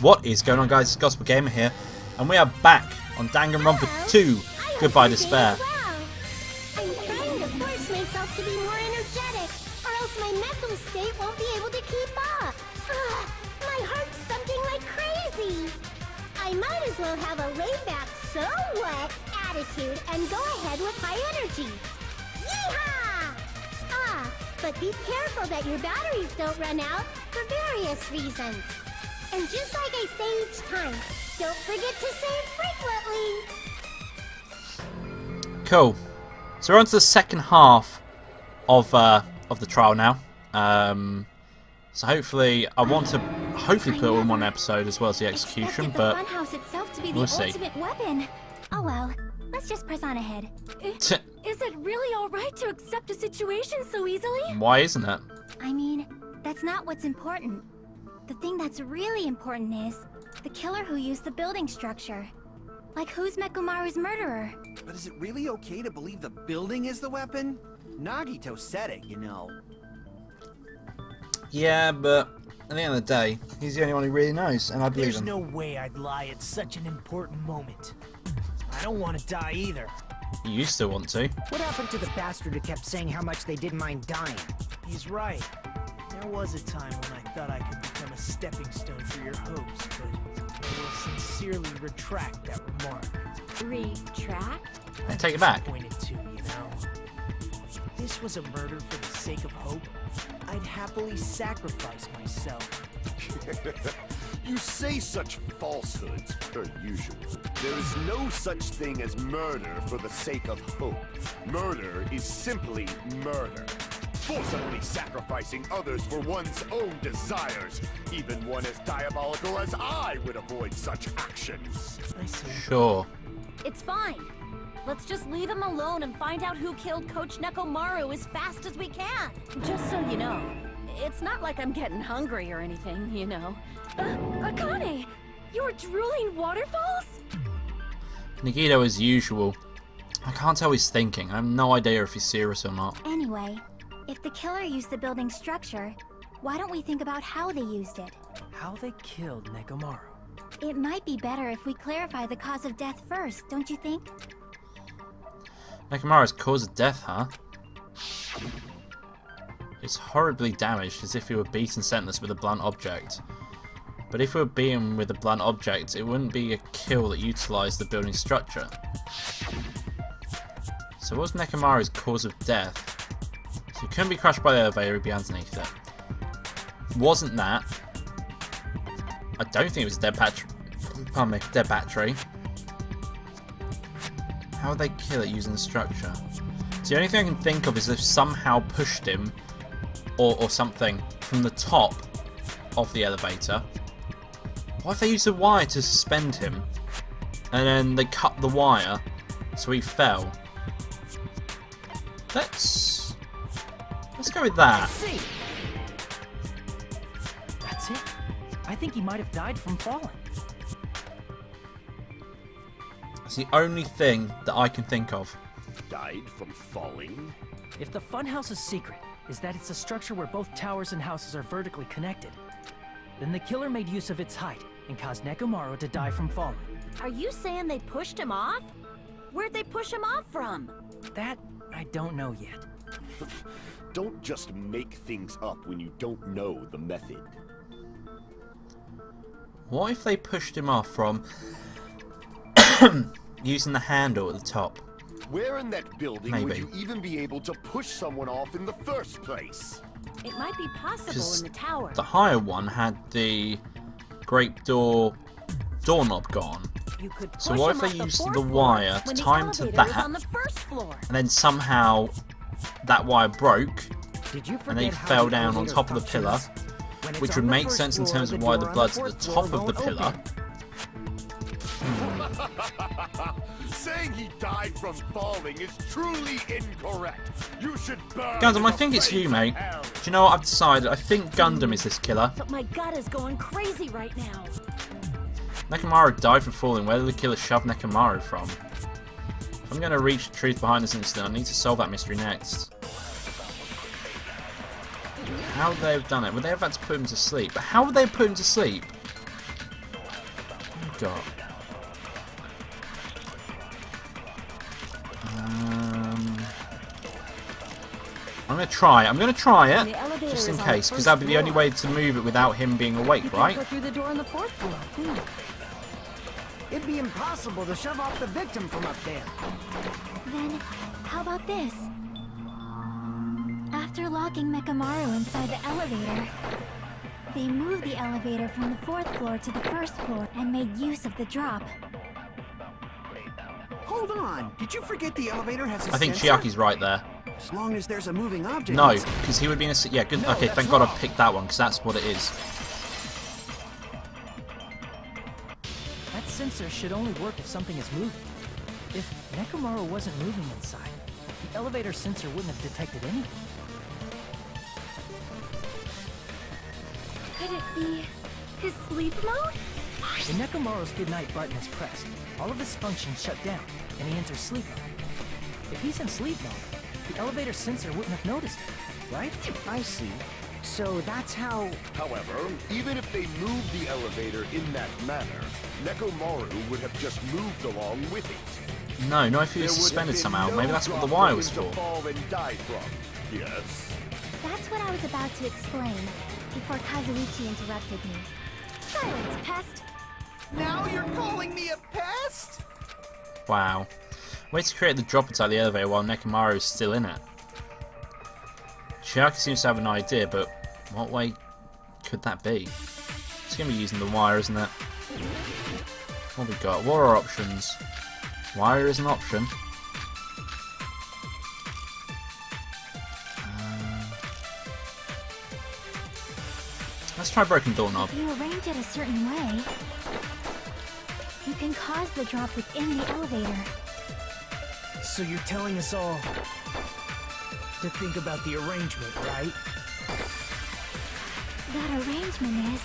What is going on, guys? It's Gospel Gamer here, and we are back on Danganronpa 2, Goodbye Despair. I'm trying to force myself to be more energetic, or else my mental state won't be able to keep up. My heart's thumping like crazy. I might as well have a laid-back, so what attitude and go ahead with high energy. Yeehaw! But be careful that your batteries don't run out for various reasons. And just like I say each time, don't forget to save frequently. Cool. So we're on to the second half of the trial now. So hopefully, I want to put it all in one episode as well as the execution, but we'll see. Weapon. Oh well, let's just press on ahead. Is it really alright to accept a situation so easily? Why isn't it? I mean, that's not what's important. The thing that's really important is the killer who used the building structure. Like, who's Mechamaru's murderer? But is it really okay to believe the building is the weapon? Nagito said it, you know. Yeah, but at the end of the day, he's the only one who really knows, and I believe There's him. no way I'd lie at such an important moment. I don't want to die either. You used to want to. What happened to the bastard who kept saying how much they didn't mind dying? He's right. There was a time when I thought I could become a stepping stone for your hopes, but I will sincerely retract that remark. Retract? And take it back. Disappointed too, you know. If this was a murder for the sake of hope, I'd happily sacrifice myself. You say such falsehoods, per usual. There is no such thing as murder for the sake of hope. Murder is simply murder. Forcibly sacrificing others for one's own desires. Even one as diabolical as I would avoid such actions. I see. Sure. It's fine. Let's just leave him alone and find out who killed Coach Nekomaru as fast as we can. Just so you know, it's not like I'm getting hungry or anything, you know. Akane! You were drooling waterfalls? Nagito as usual. I can't tell what he's thinking. I have no idea if he's serious or not. Anyway, if the killer used the building structure, why don't we think about how they used it? How they killed Nekomaru. It might be better if we clarify the cause of death first, don't you think? Nekomaru's cause of death, huh? It's horribly damaged, as if he were beaten senseless with a blunt object. But if we were beaten with a blunt object, it wouldn't be a kill that utilised the building structure. So what was Nekomaru's cause of death? So he couldn't be crushed by the elevator, he'd be underneath it. Wasn't that? I don't think it was a dead battery. Pardon me, dead battery. How would they kill it using the structure? So the only thing I can think of is if somehow pushed him or something from the top of the elevator. What if they used a wire to suspend him and then they cut the wire so he fell? Let's go with that. Let's see. That's it? I think he might have died from falling. It's the only thing that I can think of. Died from falling? If the funhouse's secret is that it's a structure where both towers and houses are vertically connected, then the killer made use of its height and caused Nekomaru to die from falling. Are you saying they pushed him off? Where'd they push him off from? That, I don't know yet. Don't just make things up when you don't know the method. What if they pushed him off from using the handle at the top? Where in that building Maybe. would you even be able to push someone off in the first place? It might be possible in the tower. The higher one had the grape doorknob gone. You could So push what him if they off the used fourth the floor wire when to the tie him to elevator was that? on the first floor. And then somehow that wire broke Did you and they forget how fell the down on elevator top of the pillar, functions? When it's which on would the make first sense in floor, terms of why the door on blood's at fourth the floor top of the won't pillar. open. Saying he died from falling is truly incorrect. You should burn. Gundam, I in think the it's you, flames of mate. hell. Do you know what I've decided? I think Gundam is this killer. But my gut is going crazy right now. Nekomaru died from falling. Where did the killer shove Nekomaru from? If I'm going to reach the truth behind this incident, I need to solve that mystery next. How would they have done it? Would they have had to put him to sleep? But how would they have put him to sleep? got? I'm gonna try it, just in case, because that'd be the only way to move it without him being awake, right? Go through the door on the 4th floor. It'd be impossible to shove off the victim from up there. Then, how about this? After locking Mechamaru inside the elevator, they moved the elevator from the 4th floor to the 1st floor and made use of the drop. Hold on. Did you forget the elevator has a I think sensor? Chiaki's right there. As long as there's a moving object. No, inside. because he would be in a... Yeah, good. No, Okay, that's thank God I wrong. picked that one, because that's what it is. That sensor should only work if something is moving. If Mechamaru wasn't moving inside, the elevator sensor wouldn't have detected anything. Could it be his sleep mode? When Nekamaru's goodnight button is pressed, all of his functions shut down, and he enters sleep mode. If he's in sleep mode, the elevator sensor wouldn't have noticed it, right? I see. So that's how... However, even if they moved the elevator in that manner, Nekomaru would have just moved along with it. No, not if he was There would have suspended been somehow. no Maybe that's what the drop wire for was him for. to fall and die from. Yes. That's what I was about to explain before Kazuichi interrupted me. Silence, pest! Now you're calling me a pest? Wow. Way to create the drop inside the elevator while Nekamaru is still in it. Chiaki seems to have an idea, but what way could that be? It's going to be using the wire, isn't it? What have we got? What are our options? Wire is an option. Let's try broken doorknob. If you arrange it a certain way, you can cause the drop within the elevator. So you're telling us all to think about the arrangement, right? That arrangement is...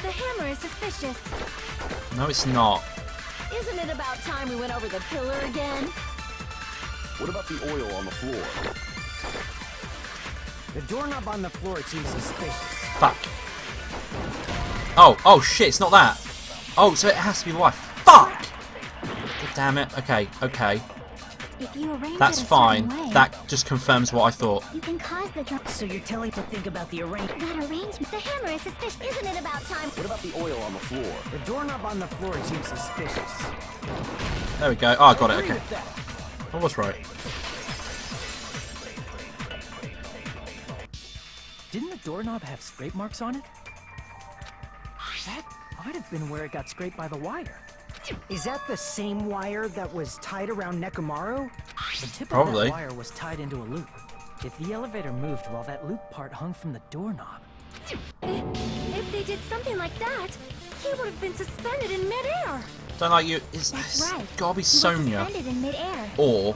The hammer is suspicious. No, it's not. Isn't it about time we went over the pillar again? What about the oil on the floor? The doorknob on the floor seems suspicious. Fuck. Oh shit, it's not that. Oh, so it has to be the wire. Fuck! God damn it. Okay. If you arrange That's it a fine. certain way, That just confirms what I thought. you can cause the drop. So you're telling to think about the arrangement. That arrangement... The hammer is suspicious. Isn't it about time? What about the oil on the floor? The doorknob on the floor seems suspicious. There we go. Oh, I got it. Agree Okay. with that. I was right. Didn't the doorknob have scrape marks on it? That might have been where it got scraped by the wire. Is that the same wire that was tied around Nekamaru? The tip Probably. of that wire was tied into a loop. If the elevator moved while that loop part hung from the doorknob, If they did something like that, he would have been suspended in midair. Don't like you. It's That's right. gotta be He was Sonya suspended in midair. or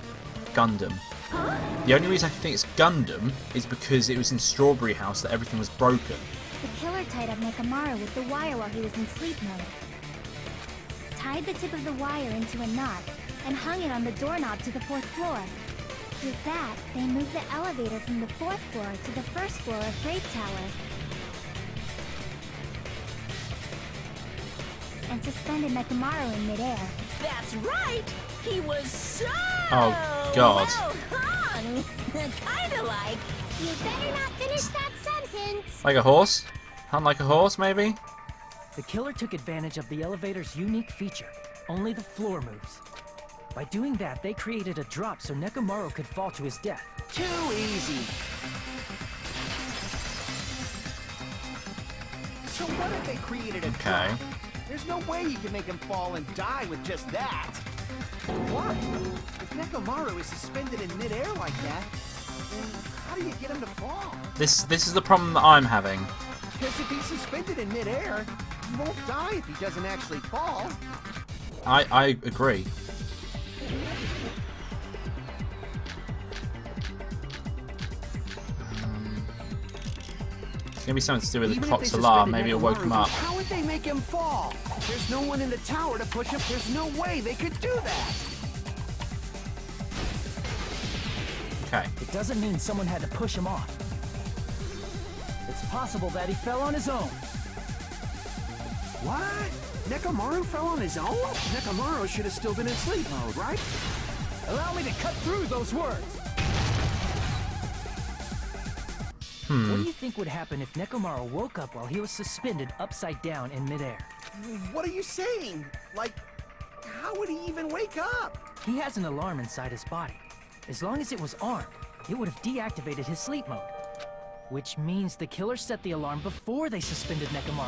Gundam. Huh? The only reason I think it's Gundam is because it was in Strawberry House that everything was broken. The killer tied up Mechamaru with the wire while he was in sleep mode. Tied the tip of the wire into a knot and hung it on the doorknob to the 4th floor. With that, they moved the elevator from the 4th floor to the 1st floor of Great Tower. And suspended Mechamaru in midair. That's right! He was so Oh, God. well hung! Kinda like... You better not finish that sentence! Like a horse? Hunt like a horse, maybe? the killer took advantage of the elevator's unique feature. Only the floor moves. By doing that, they created a drop so Nekamaru could fall to his death. Too easy. So what if they created a Okay. drop? There's no way you can make him fall and die with just that. Why? If Nekamaru is suspended in midair like that, then how do you get him to fall? This is the problem that I'm having. Because if he's suspended in midair, he won't die if he doesn't actually fall. I agree. It's gonna be something to do with the Even if clock's they alarm. suspended Maybe it'll woke him Nekamaru, up. How would they make him fall? There's no one in the tower to push him. There's no way they could do that. Okay. It doesn't mean someone had to push him off. It's possible that he fell on his own. What? Nekomaru fell on his own? Nekomaru should have still been in sleep mode, right? Allow me to cut through those words. What do you think would happen if Nekomaru woke up while he was suspended upside down in midair? What are you saying? Like, how would he even wake up? He has an alarm inside his body. As long as it was armed, it would have deactivated his sleep mode. Which means the killer set the alarm before they suspended Nekomaru.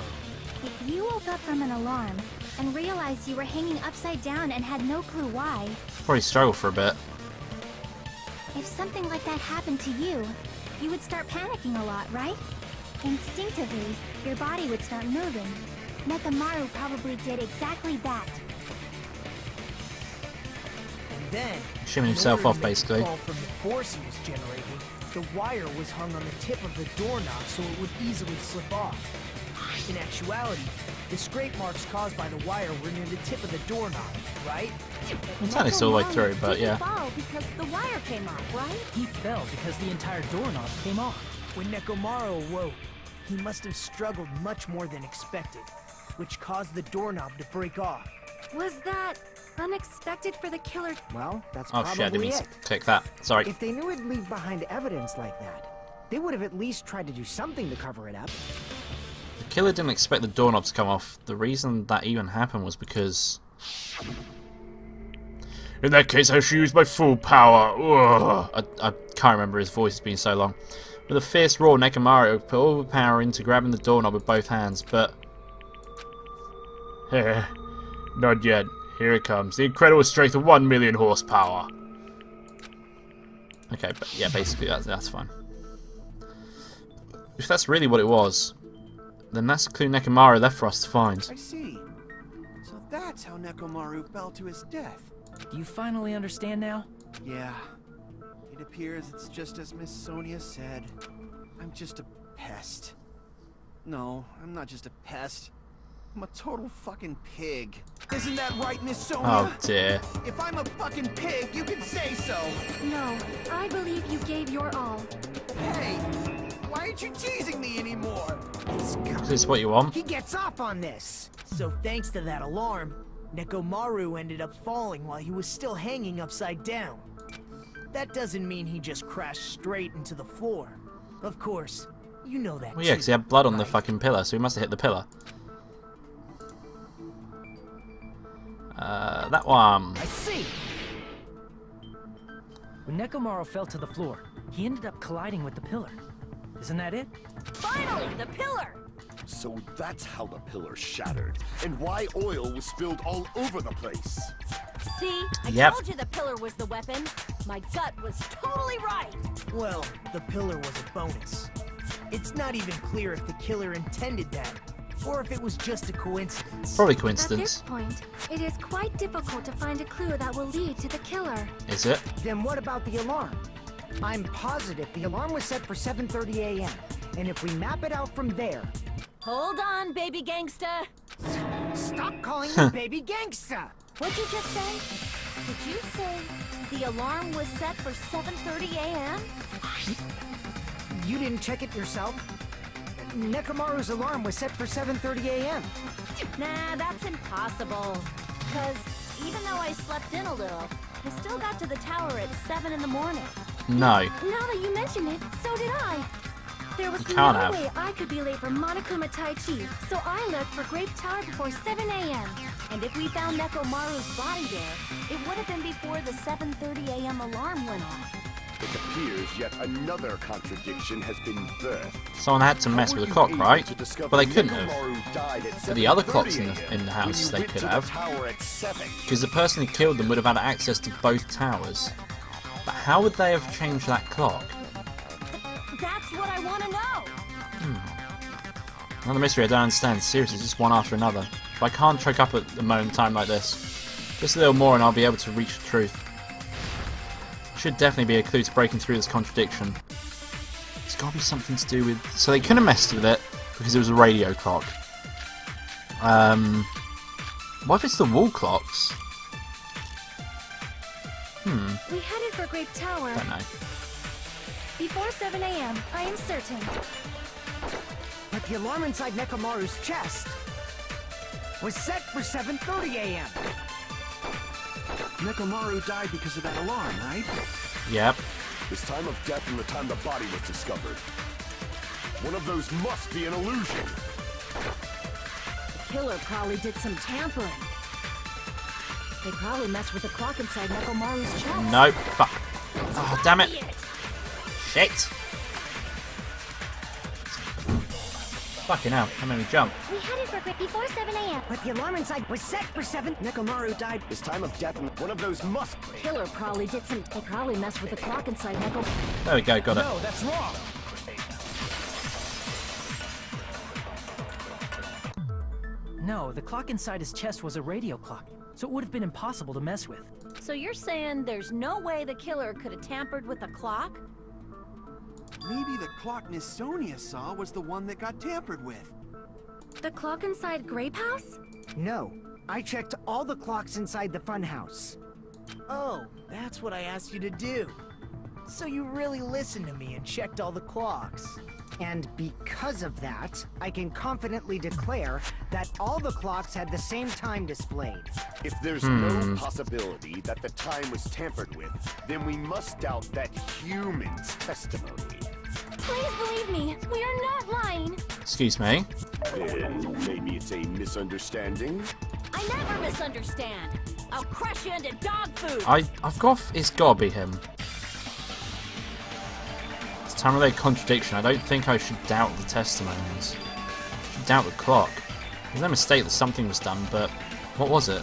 If you woke up from an alarm and realized you were hanging upside down and had no clue why, Probably struggle for a bit. if something like that happened to you, you would start panicking a lot, right? Instinctively, your body would start moving. Nekomaru probably did exactly that. And then, Shimming in himself order off, to make basically. the fall from the force he was generating, the wire was hung on the tip of the doorknob so it would easily slip off. In actuality, the scrape marks caused by the wire were near the tip of the doorknob, right? It's only still the way through, but yeah. Fall because the wire came off, right? He fell because the entire doorknob came off. When Nekomaru awoke, he must have struggled much more than expected, which caused the doorknob to break off. Was that unexpected for the killer? Well, that's Oh probably shit, I didn't mean it. to click that. Sorry. If they knew it'd leave behind evidence like that, they would have at least tried to do something to cover it up. The killer didn't expect the doorknob to come off. The reason that even happened was because... In that case, I should use my full power. I can't remember, his voice has been so long. With a fierce roar, Nekomaru put all the power into grabbing the doorknob with both hands, but... Not yet. Here it comes. The incredible strength of 1 million horsepower. Okay, but yeah, basically that's fine. If that's really what it was, then that's a clue Nekomaru left for us to find. I see. So that's how Nekomaru fell to his death. Do you finally understand now? Yeah. It appears it's just as Miss Sonia said. I'm just a pest. No, I'm not just a pest. I'm a total fucking pig. Isn't that right, Miss Sonia? Oh dear. If I'm a fucking pig, you can say so. No, I believe you gave your all. Hey, why aren't you teasing me anymore? Is this what you want? He gets off on this! So thanks to that alarm, Nekomaru ended up falling while he was still hanging upside down. That doesn't mean he just crashed straight into the floor. Of course, you know that Well, yeah, too, because he had blood on the right? fucking pillar, so he must have hit the pillar. That one. I see! When Nekomaru fell to the floor, he ended up colliding with the pillar. Isn't that it? Finally, the pillar! So that's how the pillar shattered, and why oil was spilled all over the place. See, I Yep. told you the pillar was the weapon. My gut was totally right. Well, the pillar was a bonus. It's not even clear if the killer intended that, or if it was just a coincidence. Probably At this coincidence. point, it is quite difficult to find a clue that will lead to the killer. Is it? Then what about the alarm? I'm positive the alarm was set for 7:30 a.m. And if we map it out from there... Hold on, baby gangsta. Stop calling me baby gangsta! What'd you just say? Did you say the alarm was set for 7:30 a.m.? You didn't check it yourself? Nekomaru's alarm was set for 7:30 a.m. Nah, that's impossible. Because even though I slept in a little, I still got to the tower at 7 in the morning. No. Now that you mention it, so did I. There was You no can't have. way I could be late for Monokuma Tai Chi, so I left for Grape Tower before 7 a.m. And if we found Nekomaru's body there, it would have been before the 7:30 a.m. alarm went off. It appears yet another contradiction has been birthed. Someone had to mess How with were the you clock, able right? to discover But they couldn't have. Nekomaru died at But the other 7:30 clocks a.m. in the house when you they went could to have. The tower at 7. Because the person who killed them would have had access to both towers. But how would they have changed that clock? That's what I want to know. Another mystery I don't understand. Seriously, just one after another. But I can't choke up at the moment in time like this. Just a little more and I'll be able to reach the truth. Should definitely be a clue to breaking through this contradiction. It's got to be something to do with... So they couldn't have messed with it because it was a radio clock. What if it's the wall clocks? We headed for Grape Tower Don't know. before 7 a.m., I am certain. But the alarm inside Nekomaru's chest... was set for 7:30 a.m. Mechamaru died because of that alarm, right? Yep. His time of death and the time the body was discovered. One of those must be an illusion. The killer probably did some tampering. They probably messed with the clock inside Nekomaru's chest. No. Fuck. Oh, damn it. Shit. Fucking hell. That made me jump. We had it for before 7 a.m. But the alarm inside was set for 7. Mechamaru died. His time of death and one of those must The killer probably did some... They probably messed with the clock inside Neko... There we go. Got it. No, that's wrong. No, the clock inside his chest was a radio clock, so it would have been impossible to mess with. So you're saying there's no way the killer could have tampered with the clock? Maybe the clock Miss Sonia saw was the one that got tampered with. The clock inside Grape House? No, I checked all the clocks inside the funhouse. Oh, that's what I asked you to do. So you really listened to me and checked all the clocks. And because of that, I can confidently declare that all the clocks had the same time displayed. If there's no possibility that the time was tampered with, then we must doubt that human's testimony. Please believe me, we are not lying. Excuse me. Then maybe it's a misunderstanding? I never misunderstand. I'll crush you into dog food. I've got. It's gotta be him. It's a time-related contradiction. I don't think I should doubt the testimonies. I should doubt the clock. There's no mistake that something was done, but what was it?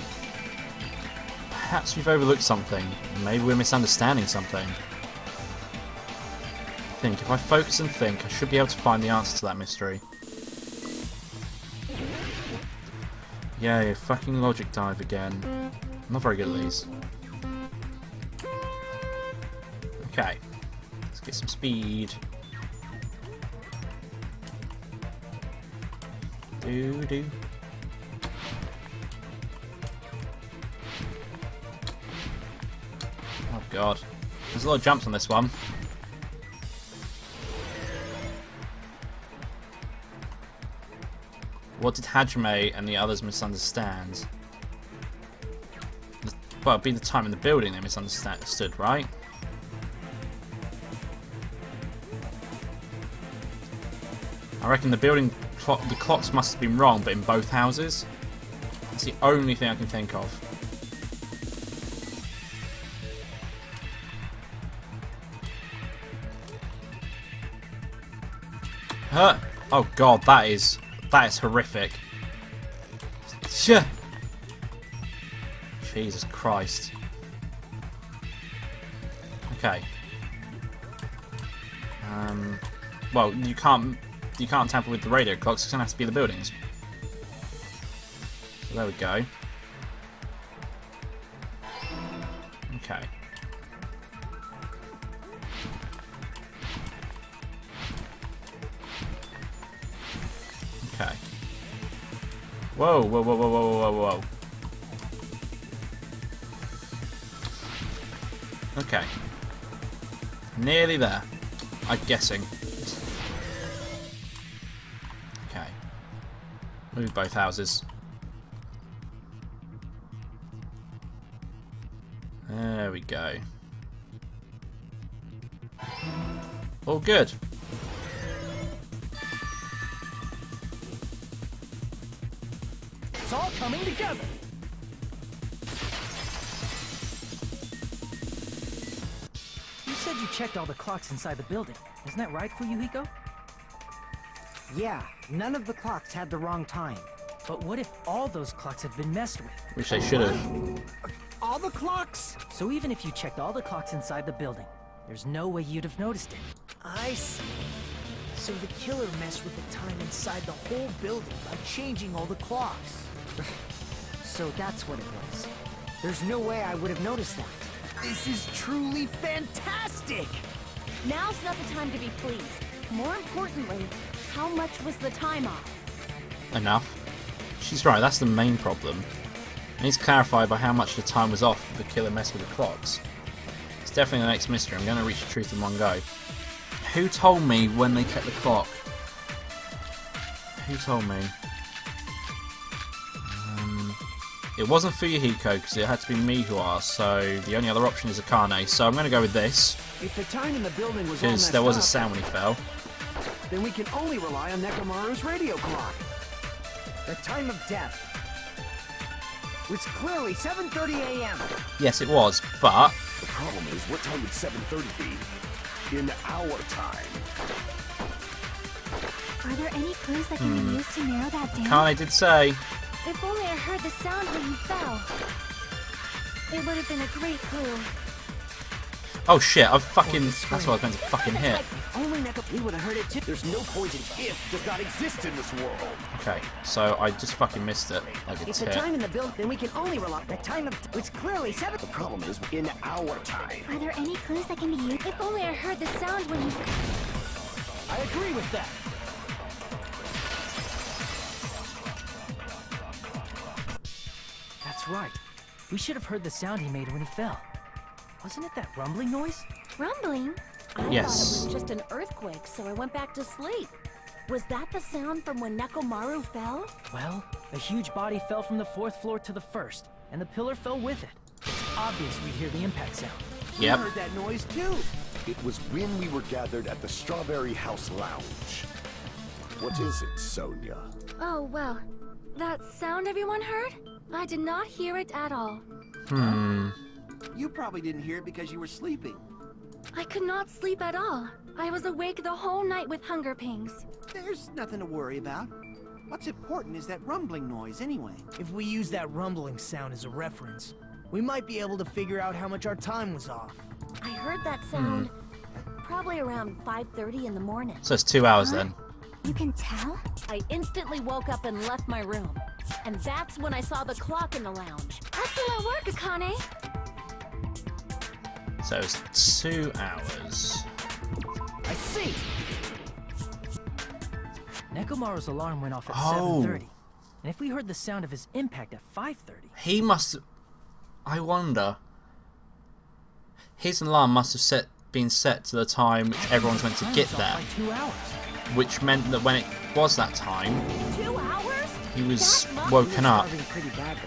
Perhaps we've overlooked something. Maybe we're misunderstanding something. I think if I focus and think, I should be able to find the answer to that mystery. Yay, fucking logic dive again. I'm not very good at these. Okay. Let's get some speed. Do. Oh god. There's a lot of jumps on this one. What did Hajime and the others misunderstand? Well, it'd be the time in the building they misunderstood, right? I reckon the building the clocks must have been wrong, but in both houses. That's the only thing I can think of. Huh? Oh god, that is horrific. Jesus Christ. Okay. Well, you can't tamper with the radio clocks. It's gonna have to be the buildings. So there we go. Okay. Okay. Whoa. Okay. Nearly there. I'm guessing. Okay. Move both houses. There we go. All good. It's all coming together. You said you checked all the clocks inside the building. Isn't that right, Fuyuhiko? Yeah, none of the clocks had the wrong time. But what if all those clocks have been messed with? Which they should have. All the clocks? So even if you checked all the clocks inside the building, there's no way you'd have noticed it. I see. So the killer messed with the time inside the whole building by changing all the clocks. So that's what it was. There's no way I would have noticed that. This is truly fantastic! Now's not the time to be pleased. More importantly, how much was the time off? Enough. She's right, that's the main problem. It needs clarified by how much the time was off if the killer messed with the clocks. It's definitely the next mystery. I'm going to reach the truth in one go. Who told me when they checked the clock? Who told me? It wasn't Fuyuhiko because it had to be me who asked, so the only other option is Akane. So I'm going to go with this If the time in the building was all because messed there was a up, sound when he fell. then we can only rely on Nekomaru's radio clock. The time of death was clearly 7:30 a.m. Yes, it was, but The problem is, what time would 7:30 be? In our time. Are there any clues that can be used to narrow that down? Akane did say. If only I heard the sound when you fell. It would have been a great clue. Oh shit! I've fucking. That's what I was meant to fucking hit. Only Neko... We would have heard it too. There's no point in if does not exist in this world. Okay, so I just fucking missed it. Like a If the tit. time in the building, then we can only rely. The time of was clearly 7. The problem is, in our time. Are there any clues that can be used? If only I heard the sound when you... I agree with that. That's right. We should have heard the sound he made when he fell. Wasn't it that rumbling noise? Rumbling? I Yes. thought it was just an earthquake, so I went back to sleep. Was that the sound from when Nekomaru fell? Well, a huge body fell from the 4th floor to the 1st, and the pillar fell with it. It's obvious we'd hear the impact sound. We Yep. heard that noise too. It was when we were gathered at the Strawberry House Lounge. What is it, Sonia? Oh, well. That sound everyone heard? I did not hear it at all. You probably didn't hear it because you were sleeping. I could not sleep at all. I was awake the whole night with hunger pangs. There's nothing to worry about. What's important is that rumbling noise anyway. If we use that rumbling sound as a reference, we might be able to figure out how much our time was off. I heard that sound probably around 5:30 in the morning. So it's 2 hours then. You can tell? I instantly woke up and left my room. And that's when I saw the clock in the lounge. Excellent work, Akane. So it's 2 hours. I see! Nekomaru's alarm went off at Oh. 7:30. And if we heard the sound of his impact at 5:30... He must. I wonder. His alarm must have been set to the time which everyone's meant to time get was off there, by 2 hours. which meant that when it was that time, 2 hours? he was That must woken up. Starving pretty badly.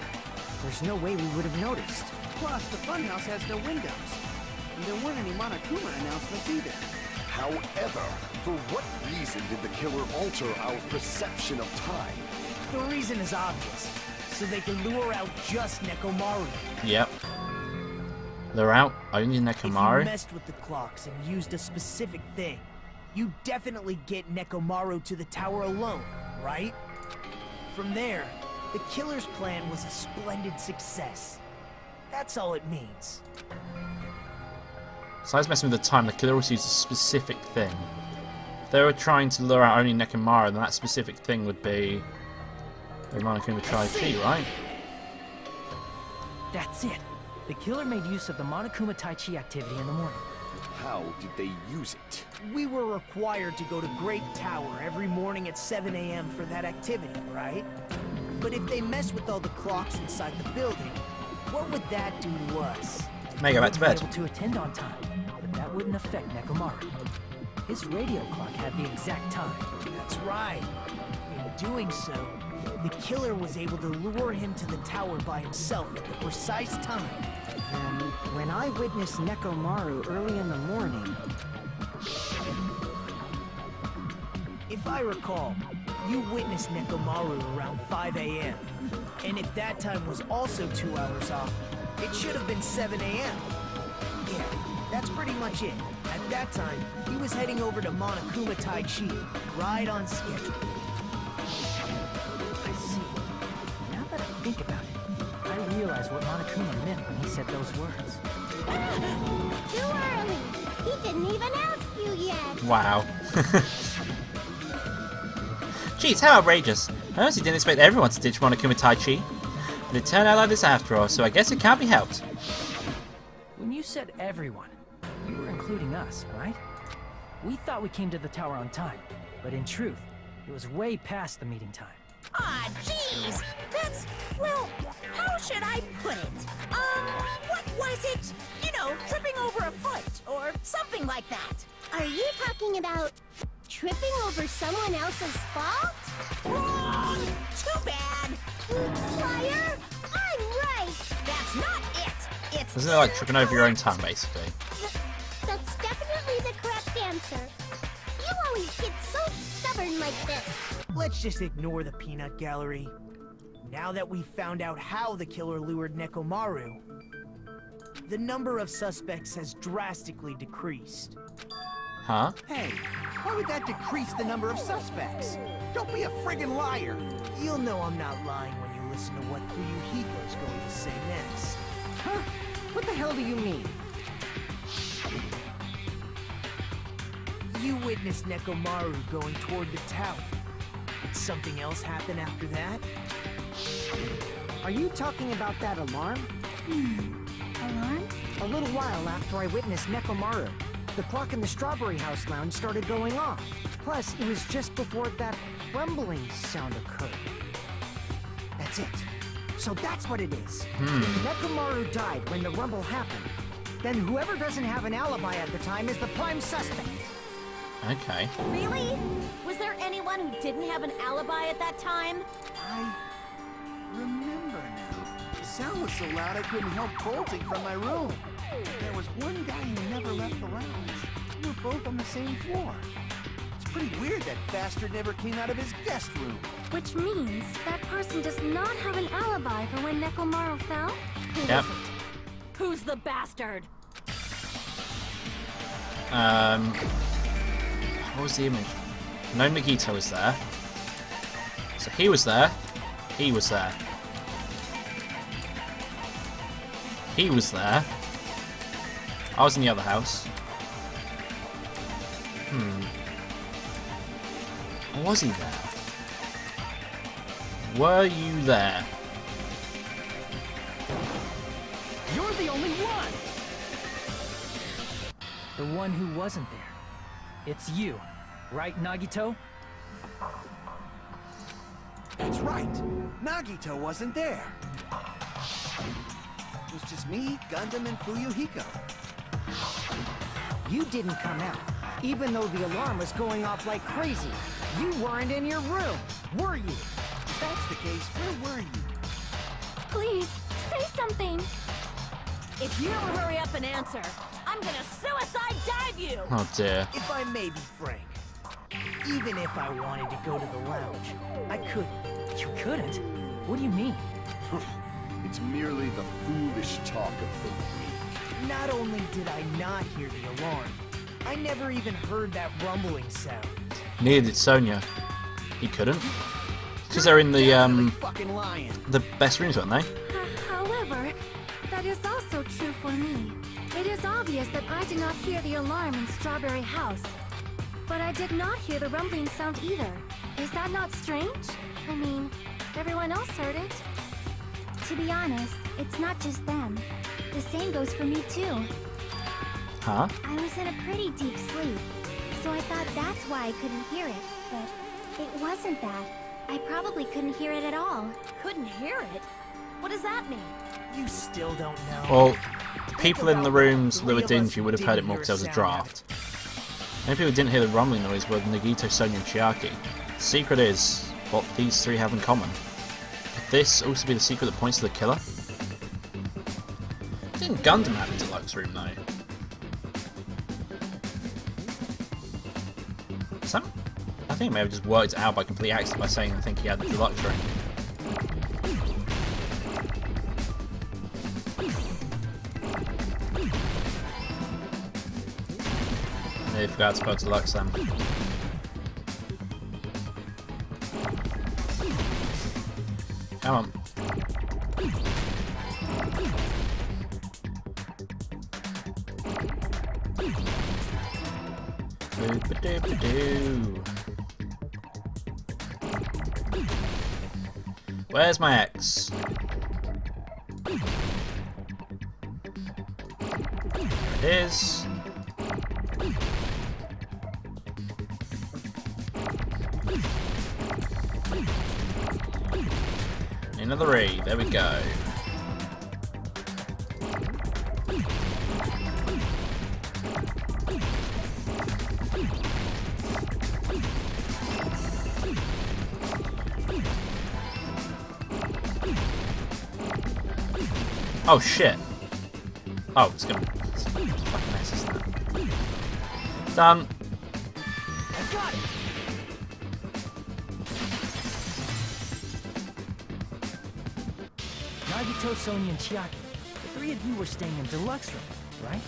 There's no way we would have noticed. Plus, the funhouse has no windows. And there weren't any Monokuma announcements either. However, for what reason did the killer alter our perception of time? The reason is obvious. So they can lure out just Nekomaru. Yep. They're out. Only If you Nekomaru. messed with the clocks and used a specific thing, you definitely get Nekomaru to the tower alone, right? From there, the killer's plan was a splendid success. That's all it means. Besides messing with the time, the killer also used a specific thing. If they were trying to lure out only Nekomaru, then that specific thing would be the Monokuma Tai-Chi, right? That's it. The killer made use of the Monokuma Tai Chi activity in the morning. How did they use it? We were required to go to Great Tower every morning at 7 a.m. for that activity, right? But if they mess with all the clocks inside the building, what would that do to us? May go back to We bed. wouldn't be able to attend on time, but that wouldn't affect Nekomaru. His radio clock had the exact time. That's right. In doing so, the killer was able to lure him to the tower by himself at the precise time. And when I witnessed Nekomaru early in the morning, If I recall, you witnessed Nekomaru around 5 a.m. And if that time was also 2 hours off, it should have been 7 a.m. Yeah, that's pretty much it. At that time, he was heading over to Monokuma Tai Chi, right on schedule. I see. Now that I think about it, I realize what Monokuma meant when he said those words. Too early. He didn't even ask you yet. Wow. Jeez, how outrageous. I honestly didn't expect everyone to ditch Monokuma Tai Chi. But it turned out like this after all, so I guess it can't be helped. When you said everyone, you were including us, right? We thought we came to the tower on time, but in truth, it was way past the meeting time. Ah, jeez! That's, well, how should I put it? What was it? You know, tripping over a foot, or something like that. Are you talking about tripping over someone else's fault? Wrong! Too bad! Liar! I'm Isn't it like tripping over your own tongue, basically? That's definitely the correct answer. You always get so stubborn like this. Let's just ignore the peanut gallery. Now that we've found out how the killer lured Nekomaru, the number of suspects has drastically decreased. Huh? Hey, why would that decrease the number of suspects? Don't be a friggin' liar. You'll know I'm not lying when you listen to what Fuyuhiko's going to say next. Huh? What the hell do you mean? You witnessed Nekomaru going toward the tower. Did something else happen after that? Are you talking about that alarm? Alarm? A little while after I witnessed Nekomaru, the clock in the Strawberry House lounge started going off. Plus, it was just before that rumbling sound occurred. That's it. So that's what it is. If Nekomaru died when the rumble happened, then whoever doesn't have an alibi at the time is the prime suspect. Okay. Really? Was there anyone who didn't have an alibi at that time? I remember now. The sound was so loud I couldn't help bolting from my room. There was one guy who never left the lounge. We were both on the same floor. It's pretty weird that bastard never came out of his guest room. Which means that person does not have an alibi for when Nekomaru fell? Yep. Who's the bastard? What was the image? No, Nagito was there. So he was there. He was there. He was there. I was in the other house. Or was he there? Were you there? You're the only one! The one who wasn't there. It's you, right, Nagito? That's right. Nagito wasn't there. It was just me, Gundam, and Fuyuhiko. You didn't come out, even though the alarm was going off like crazy. You weren't in your room, were you? If that's the case, where were you? Please, say something. If you don't hurry up and answer, I'm gonna suicide dive you! Oh dear. If I may be frank, even if I wanted to go to the lounge, I couldn't. You couldn't? What do you mean? It's merely the foolish talk of the weak. Not only did I not hear the alarm, I never even heard that rumbling sound. Neither did Sonia. He couldn't. Because they're in Definitely fucking lying. the best rooms, weren't they? However, that is also true for me. It is obvious that I did not hear the alarm in Strawberry House. But I did not hear the rumbling sound either. Is that not strange? I mean, everyone else heard it. To be honest, it's not just them. The same goes for me too. Huh? I was in a pretty deep sleep, so I thought that's why I couldn't hear it. But it wasn't that. I probably couldn't hear it at all. Couldn't hear it? What does that mean? You still don't know. Well, the people in the rooms that were dingy would have heard it more because there was a draft. The only people who didn't hear the rumbling noise were Nagito, Sonia, and Chiaki. The secret is what these three have in common. Could this also be the secret that points to the killer? Didn't Gundam have a deluxe room though? Some? I think I may have just worked it out by complete accident by saying I think he had the deluxe room. They forgot to put deluxe then. Come on. Boop-a-doop-a-doo. Where's my ex? There it is. Another E, there we go. Oh shit. Oh, it's gonna... fucking mess is that? Done. I've got it! Nagito, Sonia, and Chiaki, the three of you were staying in deluxe rooms, right?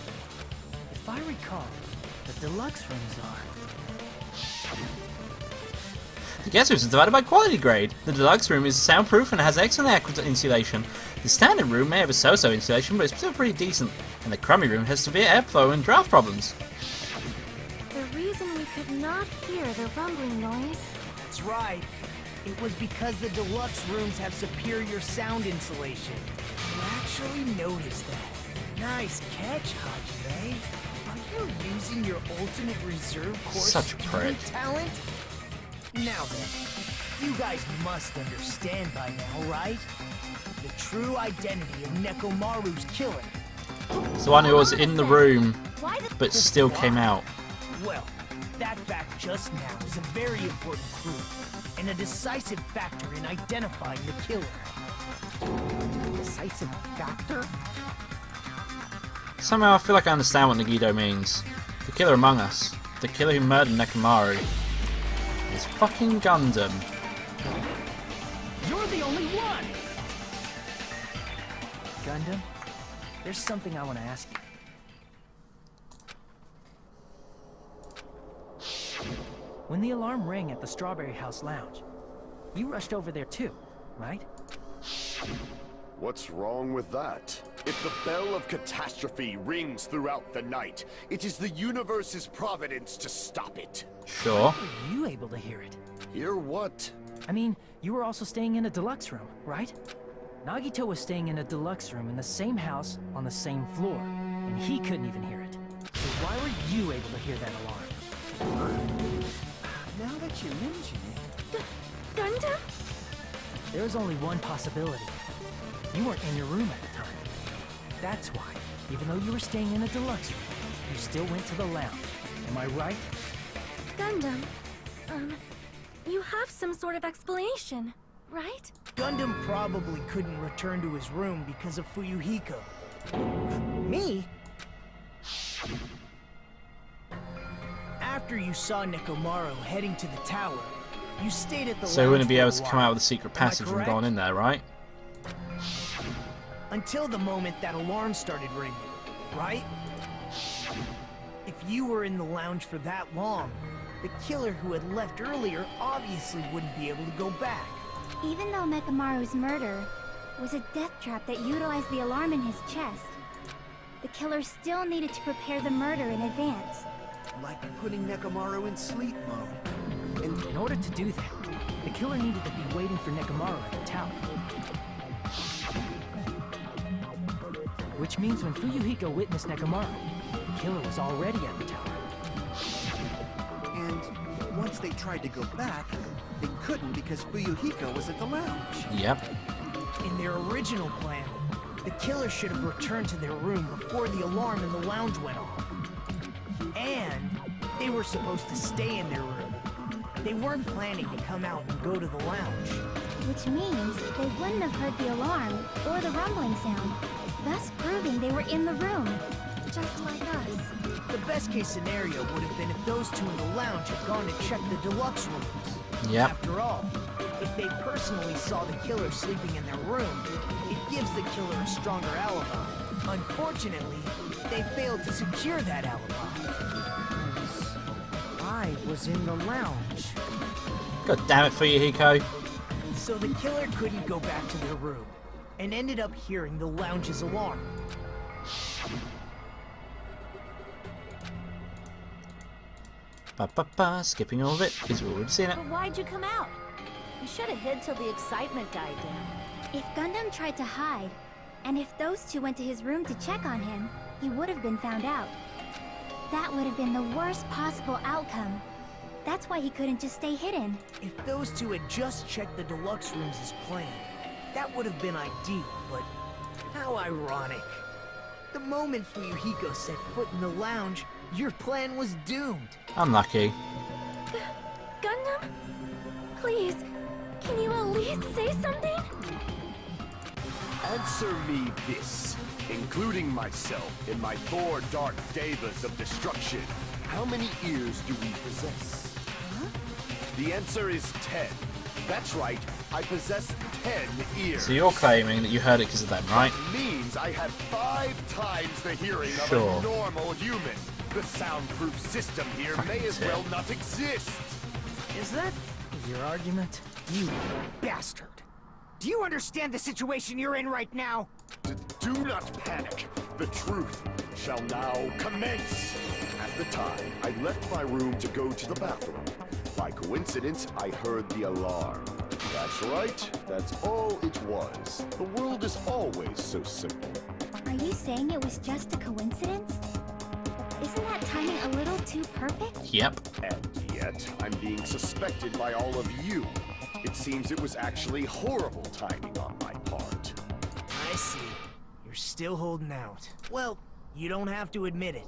If I recall, the deluxe rooms are... The guest rooms are divided by quality grade. The deluxe room is soundproof and has excellent insulation. The standard room may have a so-so insulation, but it's still pretty decent. And the crummy room has severe airflow and draft problems. The reason we could not hear the rumbling noise. That's right. It was because the deluxe rooms have superior sound insulation. You actually noticed that. Nice catch, Hajime. Are you using your ultimate reserve course Such a prick. talent? Now then, you guys must understand by now, right? The true identity of Nekomaru's killer. It's the one who was in the room, Why the... but still came out. Well, that fact just now is a very important clue, and a decisive factor in identifying the killer. Decisive factor? Somehow I feel like I understand what Nagito means. The killer among us. The killer who murdered Nekomaru. Is fucking Gundam. You're the only one! Gundam, there's something I want to ask you. When the alarm rang at the Strawberry House Lounge, you rushed over there too, right? What's wrong with that? If the bell of catastrophe rings throughout the night, it is the universe's providence to stop it. Sure. How were you able to hear it? Hear what? I mean, you were also staying in a deluxe room, right? Nagito was staying in a deluxe room in the same house on the same floor, and he couldn't even hear it. So why were you able to hear that alarm? Now that you mention it... Gundam? There was only one possibility. You weren't in your room at the time. That's why, even though you were staying in a deluxe room, you still went to the lounge. Am I right? Gundam, you have some sort of explanation, right? Gundam probably couldn't return to his room because of Fuyuhiko. Me? After you saw Nekomaru heading to the tower, you stayed at the So he lounge wouldn't be for a able to come while. out with a secret Am I passage from correct? going in there, right? Until the moment that alarm started ringing, right? If you were in the lounge for that long, the killer who had left earlier obviously wouldn't be able to go back. Even though Mechamaru's murder was a death trap that utilized the alarm in his chest, the killer still needed to prepare the murder in advance. Like putting Nekomaru in sleep mode. And In order to do that, the killer needed to be waiting for Nekomaru at the tower. Which means when Fuyuhiko witnessed Nekomaru, the killer was already at the tower. And once they tried to go back, they couldn't because Fuyuhiko was at the lounge. Yep. In their original plan, the killer should have returned to their room before the alarm in the lounge went off. And they were supposed to stay in their room. They weren't planning to come out and go to the lounge. Which means they wouldn't have heard the alarm or the rumbling sound, thus proving they were in the room, just like us. The best case scenario would have been if those two in the lounge had gone to check the deluxe rooms. Yep. After all, if they personally saw the killer sleeping in their room, it gives the killer a stronger alibi. Unfortunately, they failed to secure that alibi. I was in the lounge. God damn it, Fuyuhiko. So the killer couldn't go back to their room, and ended up hearing the lounge's alarm. Ba-ba-ba, skipping all of it, because we've already seen it. But why'd you come out? You should have hid till the excitement died down. If Gundam tried to hide, and if those two went to his room to check on him, he would have been found out. That would have been the worst possible outcome. That's why he couldn't just stay hidden. If those two had just checked the deluxe rooms as planned, that would have been ideal, but how ironic. The moment Fuyuhiko set foot in the lounge, your plan was doomed. Unlucky. Gundam? Please, can you at least say something? Answer me this. including myself in my 4 dark devas of destruction. How many ears do we possess? Huh? The answer is 10. That's right, I possess 10 ears. So you're claiming that you heard it because of them, right? That means I have 5 times the hearing of Sure. a normal human. The soundproof system here may as well not exist. Is that your argument? You bastard! Do you understand the situation you're in right now? Do not panic. The truth shall now commence. At the time, I left my room to go to the bathroom. By coincidence, I heard the alarm. That's right. That's all it was. The world is always so simple. Are you saying it was just a coincidence? Isn't that timing a little too perfect? Yep. And yet, I'm being suspected by all of you. It seems it was actually horrible timing on my part. I see. You're still holding out. Well, you don't have to admit it.